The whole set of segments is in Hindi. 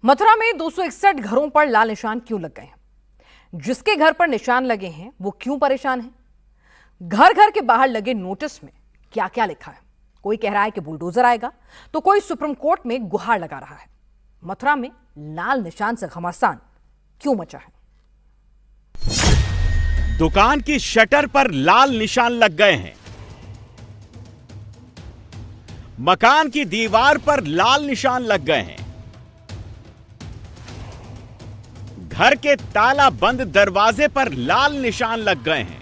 मथुरा में 261 घरों पर लाल निशान क्यों लग गए हैं? जिसके घर पर निशान लगे हैं वो क्यों परेशान है? घर घर के बाहर लगे नोटिस में क्या क्या लिखा है? कोई कह रहा है कि बुलडोजर आएगा तो कोई सुप्रीम कोर्ट में गुहार लगा रहा है। मथुरा में लाल निशान से घमासान क्यों मचा है? दुकान की शटर पर लाल निशान लग गए हैं। मकान की दीवार पर लाल निशान लग गए हैं। घर के ताला बंद दरवाजे पर लाल निशान लग गए हैं।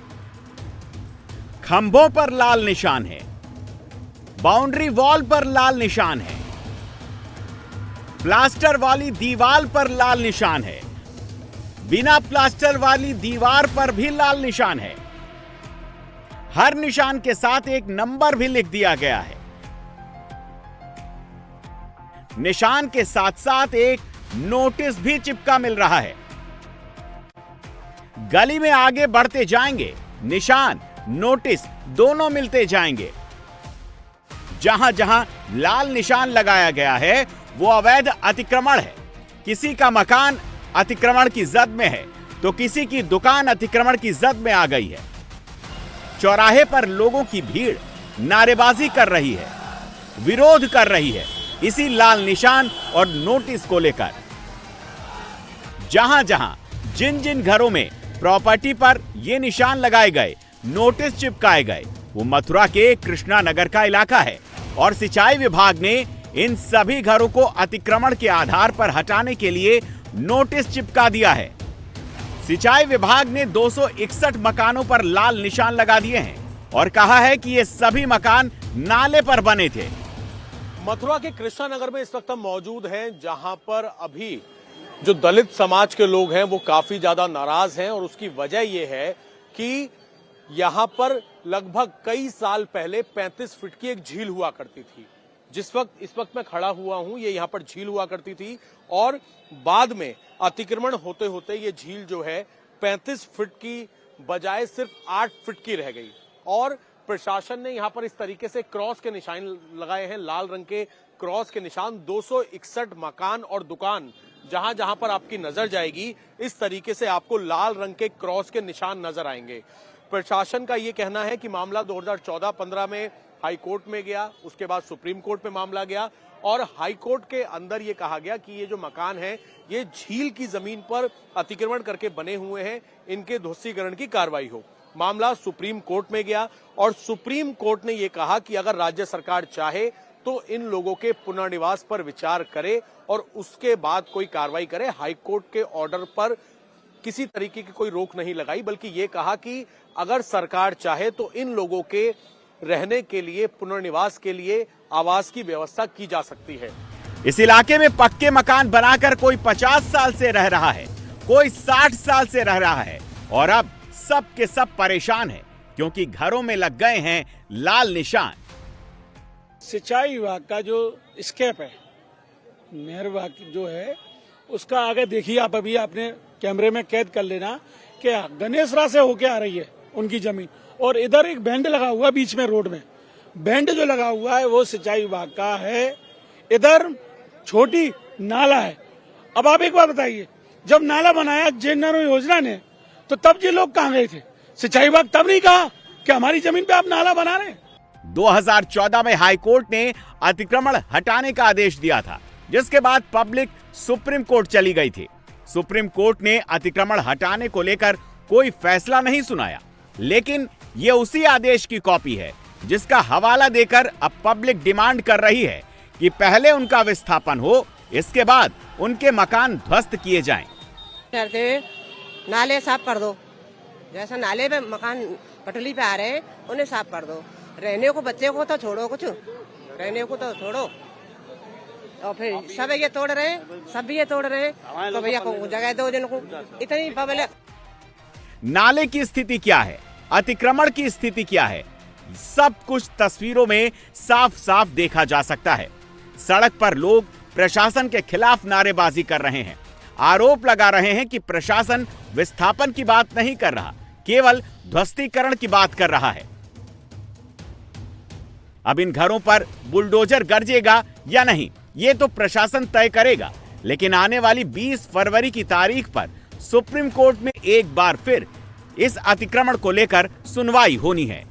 खंभों पर लाल निशान है। बाउंड्री वॉल पर लाल निशान है। प्लास्टर वाली दीवार पर लाल निशान है। बिना प्लास्टर वाली दीवार पर भी लाल निशान है। हर निशान के साथ एक नंबर भी लिख दिया गया है। निशान के साथ साथ एक नोटिस भी चिपका मिल रहा है। गली में आगे बढ़ते जाएंगे, निशान नोटिस दोनों मिलते जाएंगे। जहां जहां लाल निशान लगाया गया है वो अवैध अतिक्रमण है। किसी का मकान अतिक्रमण की जद में है तो किसी की दुकान अतिक्रमण की जद में आ गई है। चौराहे पर लोगों की भीड़ नारेबाजी कर रही है, विरोध कर रही है इसी लाल निशान और नोटिस को लेकर। जहां जहां जिन जिन घरों में प्रॉपर्टी पर ये निशान लगाए गए, नोटिस चिपकाए गए, वो मथुरा के कृष्णा नगर का इलाका है और सिंचाई विभाग ने इन सभी घरों को अतिक्रमण के आधार पर हटाने के लिए नोटिस चिपका दिया है। सिंचाई विभाग ने 261 मकानों पर लाल निशान लगा दिए हैं और कहा है कि ये सभी मकान नाले पर बने थे। मथुरा के कृष्णा नगर में इस वक्त हम मौजूद हैं, जहां पर अभी जो दलित समाज के लोग हैं वो काफी ज्यादा नाराज हैं और उसकी वजह यह है कि यहां पर लगभग कई साल पहले 35 फीट की एक झील हुआ करती थी। इस वक्त मैं खड़ा हुआ हूं, ये यहां पर झील हुआ करती थी और बाद में अतिक्रमण होते होते ये झील जो है 35 फीट की बजाय सिर्फ 8 फीट की रह गई और प्रशासन ने यहां पर इस तरीके से क्रॉस के निशान लगाए हैं, लाल रंग के क्रॉस के निशान। 261 मकान और दुकान जहां जहां पर आपकी नजर जाएगी इस तरीके से आपको लाल रंग के क्रॉस के निशान नजर आएंगे। प्रशासन का यह कहना है कि मामला 2014-15 में हाई कोर्ट में गया, उसके बाद सुप्रीम कोर्ट में मामला गया और हाई कोर्ट के अंदर यह कहा गया कि ये जो मकान है ये झील की जमीन पर अतिक्रमण करके बने हुए हैं, इनके ध्वस्तीकरण की कार्रवाई हो। मामला सुप्रीम कोर्ट में गया और सुप्रीम कोर्ट ने यह कहा कि अगर राज्य सरकार चाहे तो इन लोगों के पुनर्निवास पर विचार करे और उसके बाद कोई कार्रवाई करे। हाई कोर्ट के ऑर्डर पर किसी तरीके की कोई रोक नहीं लगाई, बल्कि ये कहा कि अगर सरकार चाहे तो इन लोगों के रहने के लिए, पुनर्निवास के लिए आवास की व्यवस्था की जा सकती है। इस इलाके में पक्के मकान बनाकर कोई 50 साल से रह रहा है, कोई 60 साल से रह रहा है और अब सब के सब परेशान है क्योंकि घरों में लग गए हैं लाल निशान। सिंचाई विभाग का जो स्केप है, नहर विभाग जो है उसका आगे देखिए आप, अभी आपने कैमरे में कैद कर लेना कि गणेशरा से होके आ रही है उनकी जमीन और इधर एक बैंड लगा हुआ बीच में रोड में। बैंड जो लगा हुआ है वो सिंचाई विभाग का है। इधर छोटी नाला है। अब आप एक बार बताइए, जब नाला बनाया जनधन योजना ने तो तब ये लोग कहाँ गए थे? सिंचाई विभाग तब नहीं कहा कि हमारी जमीन पे आप नाला बना रहे हैं। 2014 में हाई कोर्ट ने अतिक्रमण हटाने का आदेश दिया था, जिसके बाद पब्लिक सुप्रीम कोर्ट चली गई थी। सुप्रीम कोर्ट ने अतिक्रमण हटाने को लेकर कोई फैसला नहीं सुनाया, लेकिन ये उसी आदेश की कॉपी है जिसका हवाला देकर अब पब्लिक डिमांड कर रही है कि पहले उनका विस्थापन हो, इसके बाद उनके मकान ध्वस्त किए जाएं। नाले साफ कर दो, जैसा नाले पे मकान पटली पे आ रहे हैं उन्हें साफ कर दो। रहने को बच्चे को तो छोड़ो, कुछ रहने को तो छोड़ो। और फिर सब ये तोड़ रहे हैं, सब भी ये तोड़ रहे हैं, तो भैया को जगह दो जिनको। इतनी पब्लिक। नाले की स्थिति क्या है, अतिक्रमण की स्थिति क्या है, सब कुछ तस्वीरों में साफ साफ देखा जा सकता है। सड़क पर लोग प्रशासन के खिलाफ नारेबाजी कर रहे हैं, आरोप लगा रहे हैं कि प्रशासन विस्थापन की बात नहीं कर रहा, केवल ध्वस्तीकरण की बात कर रहा है। अब इन घरों पर बुलडोजर गरजेगा या नहीं, ये तो प्रशासन तय करेगा, लेकिन आने वाली 20 फरवरी की तारीख पर सुप्रीम कोर्ट में एक बार फिर इस अतिक्रमण को लेकर सुनवाई होनी है।